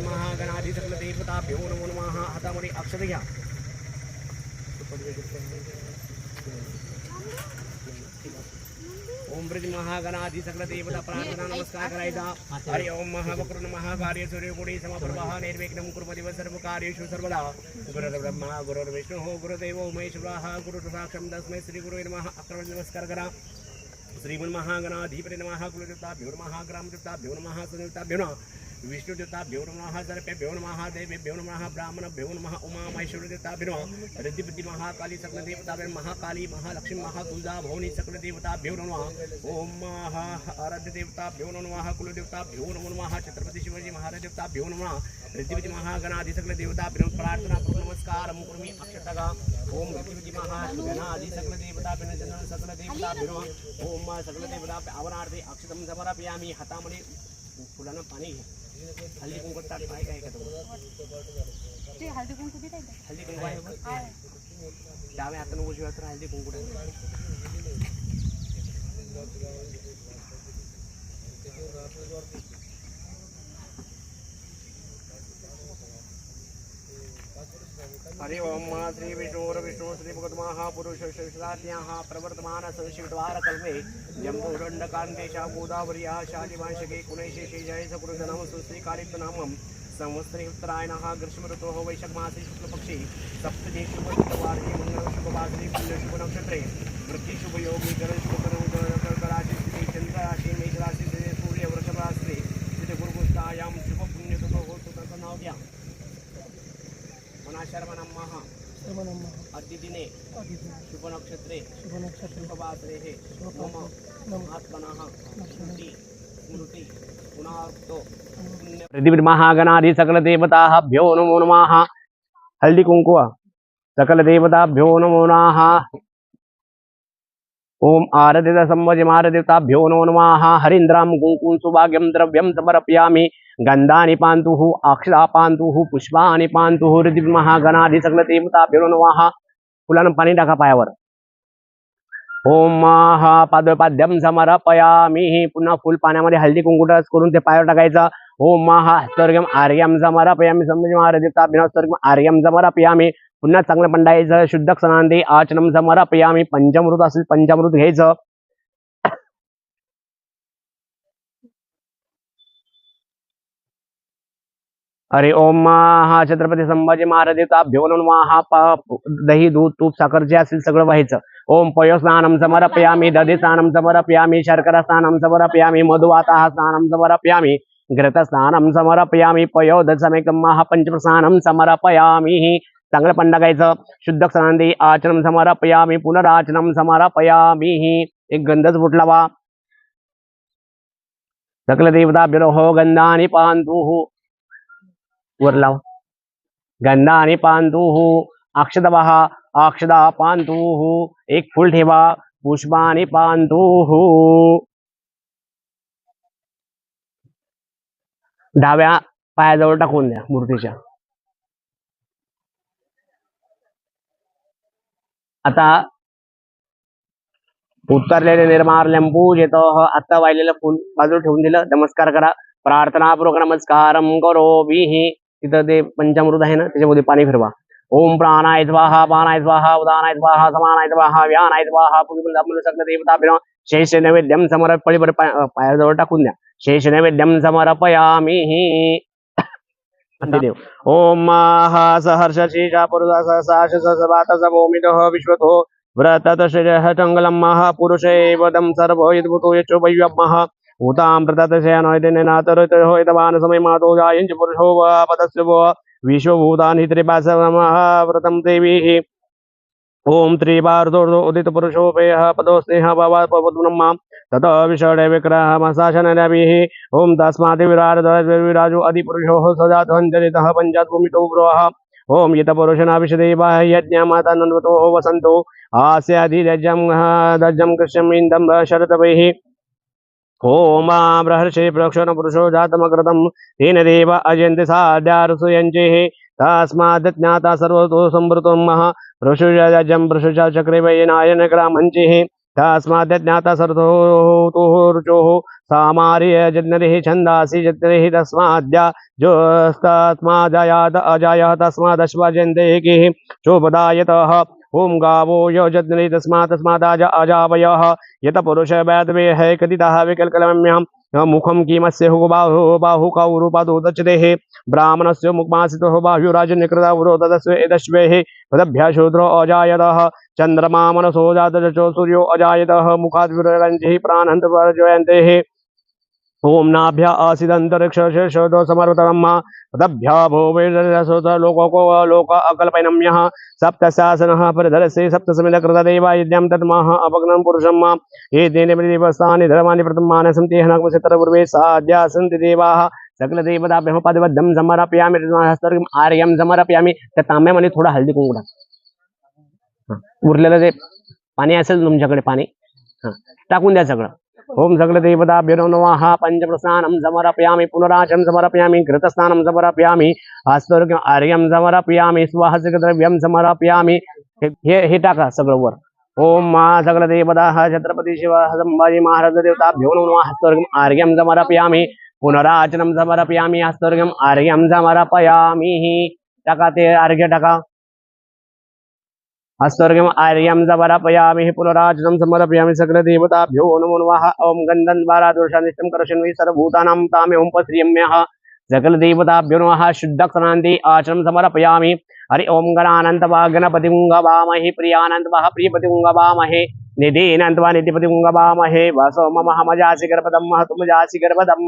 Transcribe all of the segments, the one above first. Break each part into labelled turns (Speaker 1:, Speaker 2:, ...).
Speaker 1: महागणाधी सकल देवताभ्यो नमो नमः हातामध्ये अक्षत घ्या ओम ब्रज महागणाधी सकल देवता प्रार्थना नमस्कार करायचा हरि ओम महावक्र महाकार्य सूर्यकोटी समप्रभा निर्विघ्नं कुर्मदिव सर्व कार्येषु सर्वदा गुरुर्ब्रह्मा गुरुर्विष्णुः गुरुदेवो महेश्वरः गुरुसाक्षात् तस्मै श्री गुरुवे नमः अकरा नमस्कार करा श्रीमन् महागणाधिपते नमः कुलदेवताभ्यो नमः ग्रामदेवताभ्यो नमः सुदेवताभ्यो नमः विष्णुदेवताभ्यो नमः सर्पेभ्यो नमः देवेभ्यो नमः ब्राह्मणभ्यो नमः उमा महेश्वरदेवताभ्यो नमः रिद्धिबुद्धि महाकाली सकलदेवताभ्यो महाकाली महालक्ष्मी महाकुलदा भवानी सकलदेवताभ्यो नमः ओम आराध्यदेवताभ्यो नमः कुलदेवताभ्यो नमः छत्रपति शिवाजी महाराज देवताभ्यो नमः रिद्धिबुद्धि महागणाधि सकलदेवताभ्यो प्रार्थना करो नमस्कार मुकुर्मी अक्षतगा ओम रिद्धिबुद्धि महागणाधि सकलदेवताभ्यो चंदन सकलदेवताभ्यो ओम सकलदेवताभ्यो आवनार्थे अक्षतम समर्पयामि हातामध्ये फुलांना पाणी घ्या हल्दी कुंकू टाक काय काय का
Speaker 2: ते हळदी कुंकू देताय का
Speaker 1: हल्दी कुंकू आहे डाव्या हाताने उजव्या हाताने हल्दी कुंकू टाक हरि ओम श्री विष्णु श्री भगवत महापुरुष शिवशात्याः प्रवर्तमान संशिवद्वार कल्मे जम्बूरण्डकान्तेशा गोदावर्या शालिवांशके कुणैशेषे जय सकुरुजनम सुश्रीकारितनामं संवत्सरे उत्तरायणः ग्रीष्म ऋतोः वैशाखमासे शुक्लपक्षे सप्तमे शुभवार्षे मंगलशुभवासरे पुण्यशुभनक्षत्रे वृत्तिशुभयोगे गणशुभकराशि चंद्रराशि मेघराशि सूर्य वृषभराशि गुरुगुष्ठायां शुभपुण्यतुभहोतु तन्नाव्या शर्मनमः अतिदिने शुभ नक्षत्रे शुभवासरे मम आत्मनः स्मृति पुनातो रिद्धिबुद्धि महागणाधि सकल देवताभ्यो नमो नमः हल्दी कुंकू सकल देवताभ्यो नमो नमः ओम आराध्यता संवजमाराध्यताभ्यो नमो नमः हरीन्द्रां कुंकुम सुभाग्यं द्रव्यं समर्पयामि गंधानि पान्तुः अक्षता पान्तुः पुष्पाणि पान्तुः रिद्धिबुद्धि महागणाधि सकल देवताभ्यो नमः फुलांना पाणी टाका पायावर ओम पादपाद्यं समर्पयामि पुन्हा फुल पाण्यामध्ये हळदी कुंकू करून ते पायावर टाकायचं ओम हस्तर्घ्यं आर्यं समर्पयामि संवजमाराध्यताभ्यो हस्तर्घ्यं आर्यं समर्पयामि पुन्हा चांगलं पंडायचं शुद्ध स्नानांती आचनम समर्पयामि पंचामृत असेल पंचामृत घ्यायचं अरे ओम छत्रपती संभाजी महाराज देवताभ्यो नमः दही दूध तूप साखर जे असेल सगळं व्हायचं ओम पयो स्नानं समर्पयामि दधी स्नानं समर्पयामि शर्करा स्नानं समर्पयामि मधुवातः स्नानं समर्पयामि घृत स्नानं समर्पयामि पयोदसमेकं महापंचस्नानं समर्पयामि चांगलं पण टाकायचं शुद्ध स्नानांती आचरण समर्पयामि पुनराचनं समर्पयामि एक गंधच फुटलावा सकल देवताभ्यो गंधानि पान्तुः वर लाव गंधानि पान्तुः अक्षतवः अक्षता पान्तुः एक फुल ठेवा पुष्पाणि पान्तुः डाव्या पायाजवळ टाकून द्या मूर्तीच्या आता उतरलेले निर्माल्यं पूजयतः आता वाहिलेलं फुल बाजूला ठेवून दिलं नमस्कार करा प्रार्थनापूर्वक नमस्कारं करोमि तिथं ते पंचामृत आहे ना त्याच्यामध्ये पाणी फिरवा ओम प्राणाय स्वाहा पानाय स्वाहा उदानाय स्वाहा समानाय स्वाहा व्यानाय स्वाहा पुरुष सकल देवताभ्यो शेष नैवेद्यं समर्पय पायाजवळ टाकून द्या शेष नैवेद्यं समर्पयामि देव ओम सहर्ष शेषा पुरुष सहसाश समोमितः विश्वतो व्रतत श्रेयः टंगलं महापुरुषेवदं सर्व यद्भूतो यचो वैव्यमः उतां प्रततशयनोदिनेनातरतो यतवान समयमातो जायञ्च पुरुषो वा पदस्य वो विश्वभूतानि त्रिपासमः व्रतं देवीः ओम त्रिपार्थो उदित पुरुषोपेयः पदो स्नेहः भवद्ब्रह्मा ततो विषणे विग्रहमशासनरविः ओम तस्मात् विराजो अधिपुरुषो सजातञ्जलितः पञ्चाद्भूमितो ब्रोः ओम यत पुरुषना विषदेवा यज्ञमातानन्वतो वसन्तो आस्याधिरज्यं दज्जं कृष्णम् इन्दं शरतवैः ओम बृहर्षि प्रक्षण पुरुषो जातमकृतं तेन देव अजन्ति साध्यारुसुयञ्चिः तस्मात् ज्ञाता सर्वतो संवृतो महा पुरुषोजं पुरुषा चक्रे वैनायन ग्रामञ्चिः तस्माद् ज्ञाता सर्वतो रुचोः सामार्य जन्नरिः छन्दासि जन्नरिः तस्माद्या जोस्तस्मादजायात अजायः तस्मादश्वजन्तेकिः चोपदायतः ओम गावो यो जन्नरिः तस्मादाज अजावयः यत पुरुष वैद्वे है कथितः विकल्कलम्यहम् मुखम कीमस्य हो बाहु कौरूपादो दच्यते ब्राह्मणस्य मुखमासितो बाहुराजन्यकृता उरोदस्य एदश्वेः तदभ्य शूद्रो अजायतः चंद्रमा मनसो जातजो सूर्यो अजायतः मुखाद् विररञ्जिः प्राणहन्तवर्जयन्तेः ओम नाभ्य आसिदन्तरिक्षशोदो समर्वतम्मा तदभ्य भूवेशोत लोको लोक अकल्पयनम्यः सप्तशासनः परिधरस्य सप्तसमिदकृतदेवा यज्ञं तन्मः अपग्नं पुरुषं मा ये तेन देवस्थानि धर्माणि प्रथमानि सन्ति हनकमसितरपूर्वे साद्या सन्ति देवाः सकलदेवताभ्यः पदबद्धं समर्पयामि हस्तर्घ्यम् आर्यं समर्पयामि त्या तांब्यामध्ये थोडा हळदी कुंकू टाक उरलेलं ते पाणी असेल तुमच्याकडे पाणी टाकून द्या सगळं ओम सकलदेवताभ्यो नमः पंचप्रस्नानं समर्पयामि पुनराचनं समर्पयामि घृतस्नानं समर्पयामि हस्तर्घ्यम् आर्यं समर्पयामि सुवासिकद्रव्यं समर्पयामि हे टाका सगळं वर ओम मा सकलदेवताः छत्रपती शिव संभाजी महाराज देवताभ्यो नमः हस्तर्घ्यम् आर्यं समर्पयामि पुनराचनं समर्पयामि हस्तर्घ्यम् आर्यं समर्पयामि टाका ते अर्घ्य टाका हस्तर्घ्यम् आर्यं समर्पयामि पुनराचनं समर्पयामि सकलदेवताभ्यो नमो नमः ओम गन्धद्वारा दोषानिष्टं करोषि सर्वभूतानां तामेवं पश्रियम्यः सकलदेवताभ्यो नमः शुद्धस्नान्ति आचनं समर्पयामि हरि ओम गणानन्तवा गणपतिं गवामहे प्रियानन्तवा प्रियपतिं निधीनन्तवा निधिपतिं गवामहे वासो मम मजासि गर्भदं महतु मजासि गर्भदं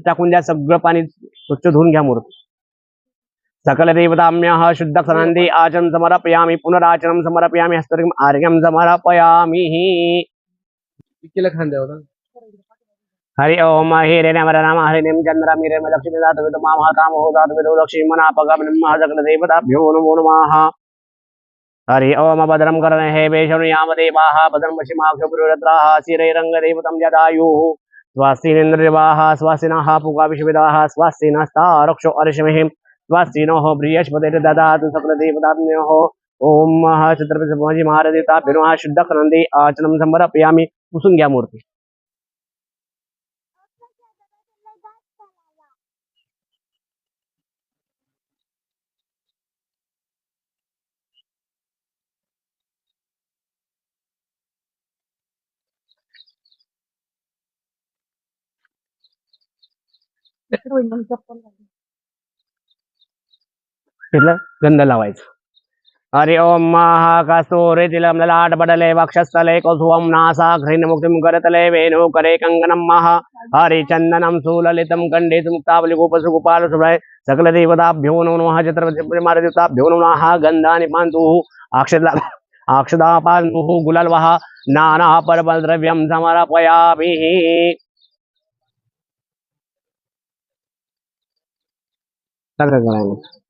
Speaker 1: टाकून द्या सगळं पाणी स्वच्छ धुवून घ्या मूर्ती सकलदेवताभ्यः शुद्धस्नान्ति आचनं समर्पयामि पुनराचनं समर्पयामि हस्तर्घ्यम् आर्यं समर्पयामि हरि ओम हिरे नम राम हरि निम चंद्र मीरे में लक्ष्मी दात विद माम काम हो दात विद लक्ष्मी मना पगम नमः सकलदेवताभ्यो नमो नमः हरि ओम भद्रं कर्णे हे वेशनु याम देवाः भद्रं पश्चिमाक्षो पुरुरत्राः शिरे रंगदेवतं जदायुः स्वास्ति इन्द्रदेवाः स्वास्तिनः पुगा विश्ववेदाः स्वास्ति नस्तारक्षो अर्षमेः स्वास्तिनो बृहस्पति ददातु सकलदेवताभ्योः ओम छत्रपती संभाजी महाराज देवताभ्यो नमः शुद्धस्नान्ति आचनं समर्पयामि पुसून घ्या मूर्ती तिथलं गंध लावायचं हरि ओम महाकस्तूरी तिलम ललाट बडले वक्षस्थले कौसुवं नासाग्रेण मुक्तिं करतले वेणुकरे कंगनं महा हरिचन्दनं सुललितं कंडे मुक्तावली गोपसुगोपाल सुभय सकलदेवताभ्यो नमः छत्रपती महाराज देवताभ्यो नमः गंधानि पान्तु अक्षदा पान्तु गुलालवः नाना परमद्रव्यं समर्पयामि सगळं करायला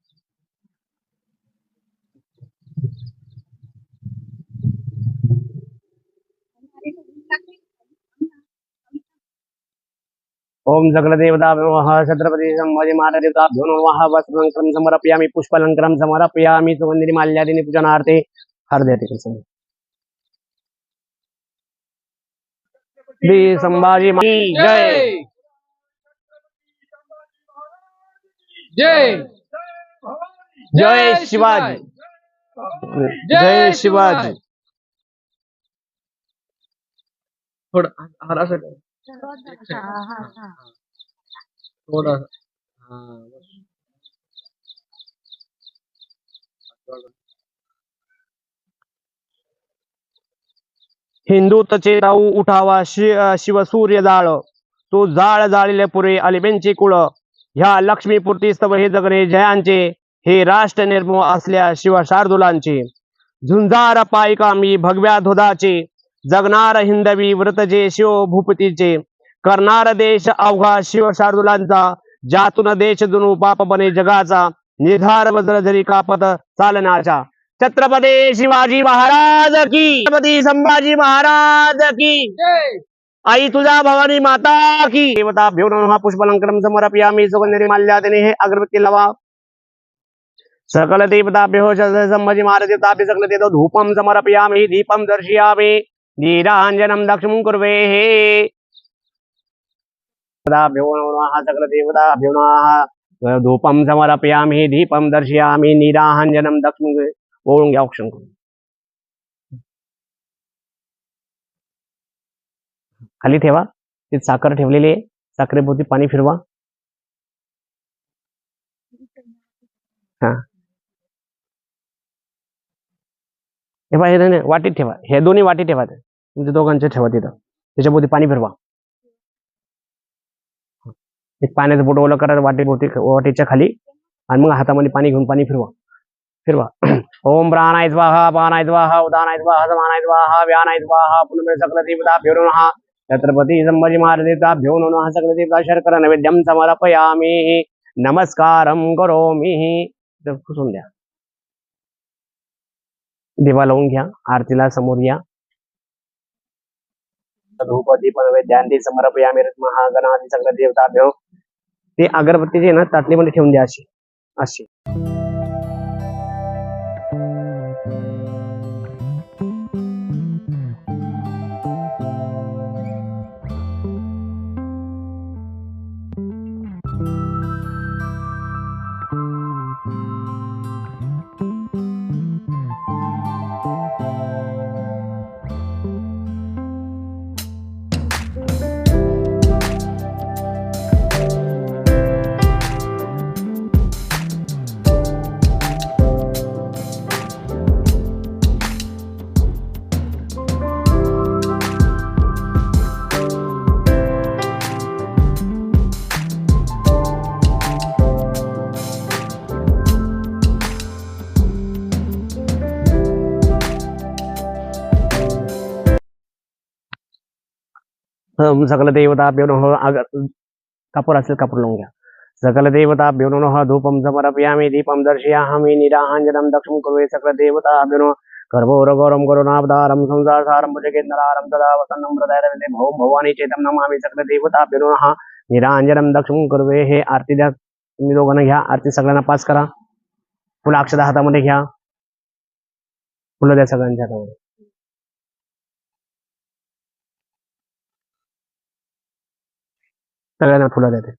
Speaker 1: ओम सकलदेवताभ्यो नमः छत्रपती संभाजी महाराज देवताभ्यो नमः वस्त्रं समर्पयामि पुष्पालंकारं समर्पयामि सुगंधिनी माल्यादिनी पूजनार्थे हरदे टिकल श्री संभाजी जय
Speaker 3: जय
Speaker 1: जय शिवाजी जय शिवाजी
Speaker 3: थोड़ा हरा सा थोड़ा
Speaker 1: हिंदूत चेताऊ उठावा शिवसूर्य जाळ तो जाळ जाळीले पुरे अलिबेंची कुळ ह्या लक्ष्मीपूर्ती स्तव हे जगणे जयांचे हे राष्ट्र निर्मोह असल्या शिव शार्दुलांचे झुंजार पायका मी भगव्या धुधाचे जगणार हिंदवी व्रतजे शिव भूपतीचे करणार देश अवघा शिव शार्दुलांचा ज्यातून देश दुनू पाप बने जगाचा निर्धार वज्रधरी कापत चालनाचा छत्रपती शिवाजी महाराज की छत्रपती संभाजी महाराज की आई तुझा भवानी माता की देवता भ्यो पुष्पलंकरम समर्पयामि सुगंधिनी माल्यादिनी हे अगरबत्ती लावा सकल देवताभ्यो संभाजी महाराज देवताभ्यो सकल देव धूपम समर्पयामि दीपम दर्शयामि नीराञ्जनं दक्षिणं कुर्वेः भ्यो नमः सकलदेवताभ्यो नमः धूपं समर्पयामि दीपं दर्शयामि नीराञ्जनं दक्षिणं ओम घ्या औक्षण करून खाली ठेवा ती साखर ठेवलेली आहे साखरेभोवती पाणी फिरवा हा हे बघा हे वाटीत ठेवा हे दोन्ही वाटी ठेवा तुमच्या दोघांचे ठेवा तिथं त्याच्याभोवती पाणी फिरवा एक पाण्याचं बोट ओलं करा वाटीच्या खाली आणि मग हातामध्ये पाणी घेऊन पाणी फिरवा फिरवा ओम प्राणाय स्वाहा पानाय स्वाहा उदानाय स्वाहा समानाय स्वाहा व्यानाय स्वाहा पुनः सकल देवताभ्यो नमः छत्रपती संभाजी महाराज देवताभ्यो नमः सकल देवता शर्कर नैवेद्यम समर्पयामि नमस्कारम करोमि पुसून द्या दिवा लावून घ्या आरतीला समोर या धूप दीप नैवेद्यांती समर्पयामि महागणाधी सकल देवताभ्यो ते अगरबत्तीचे ना ताटलीमध्ये ठेवून द्या अशी अशी सकल देवताभ्यो नमः कापूर असेल कापूर लावून घ्या सकल देवताभ्यो नमः धूपं समर्पयामि दीपं दर्शयामि नीराञ्जनं दक्षिणं कुर्वे सकल देवताभ्यो नमः कर्पूरगौरं करुणावतारं संसारसारं भुजगेन्द्रहारं सदा वसन्नं हृदयरविन्दे भवं भवानी चेतं नमामि सकल देवताभ्यो नमः नीराञ्जनं दक्षिणं कुर्वे हे आरती द्या तुम्ही दोघांना घ्या आरती सगळ्यांना पास करा फुलं अक्षता हातामध्ये घ्या फुलं द्या सगळ्यांच्या हातामध्ये सगळ्यांना फुलं देते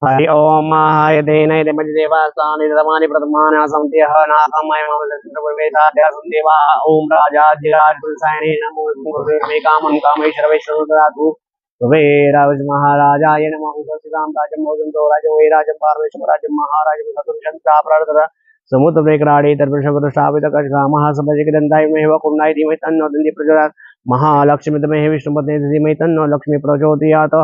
Speaker 1: हरि ओम महायतेन यदेमति देवास्तानि रमानि प्रथमानि असन्त्यः नाकमय ममलचन्द्रवेदाध्यासं देवा ओम राजाधिराज पुरुषायणे नमो गुरुवे कामं कामेश्वर वैष्णव ददातु वे राज महाराजाय नमः तुलसीदां राजं भोजं तो राजो वै राजं पार्वेश्वर राजं महाराजं सतुर्षन्ता प्रार्थना समुद्र वेकराडे तर्पशकुरशावित कशकामः सपजिकदन्ताय मेव कुण्डाय धीमहि तन्नो दन्ति प्रचोदयात् महालक्ष्मीतमेः विष्णुपत्नी धीमहि तन्नो लक्ष्मी प्रचोदयात्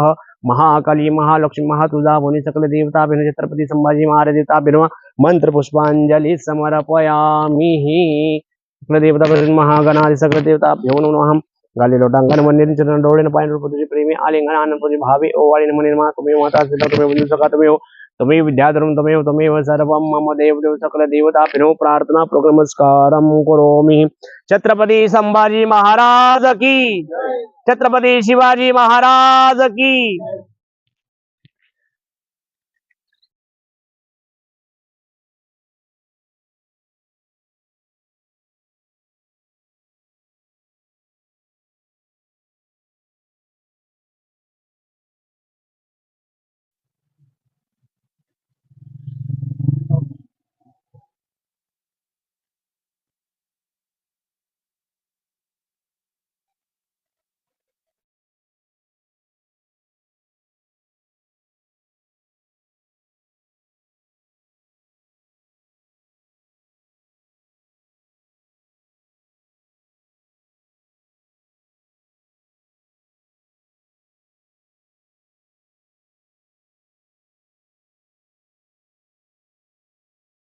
Speaker 1: महाकाली महालक्ष्मी महातुजा भुवनी सकल देवताभ्यो छत्रपती संभाजी महाराज देवताभ्यो मंत्र पुष्पांजलि समर्पयामि सकल देवताभ्यो महागणादि सकल देवताभ्यो नमः गाली लोटांगण मंदिर चरण डोळे पाय रूप तुझे प्रेमी आलिंगन आनंद तुझे भावी ओवाळी नमः निर्मा तुम्ही माता सिद्ध तुम्ही बंधु सखा तुम्ही विद्याधरम तुम्ही सर्वं मम देव देव सकल देवताभ्यो प्रार्थना नमस्कारं करोमि छत्रपती संभाजी महाराज की छत्रपती शिवाजी महाराज की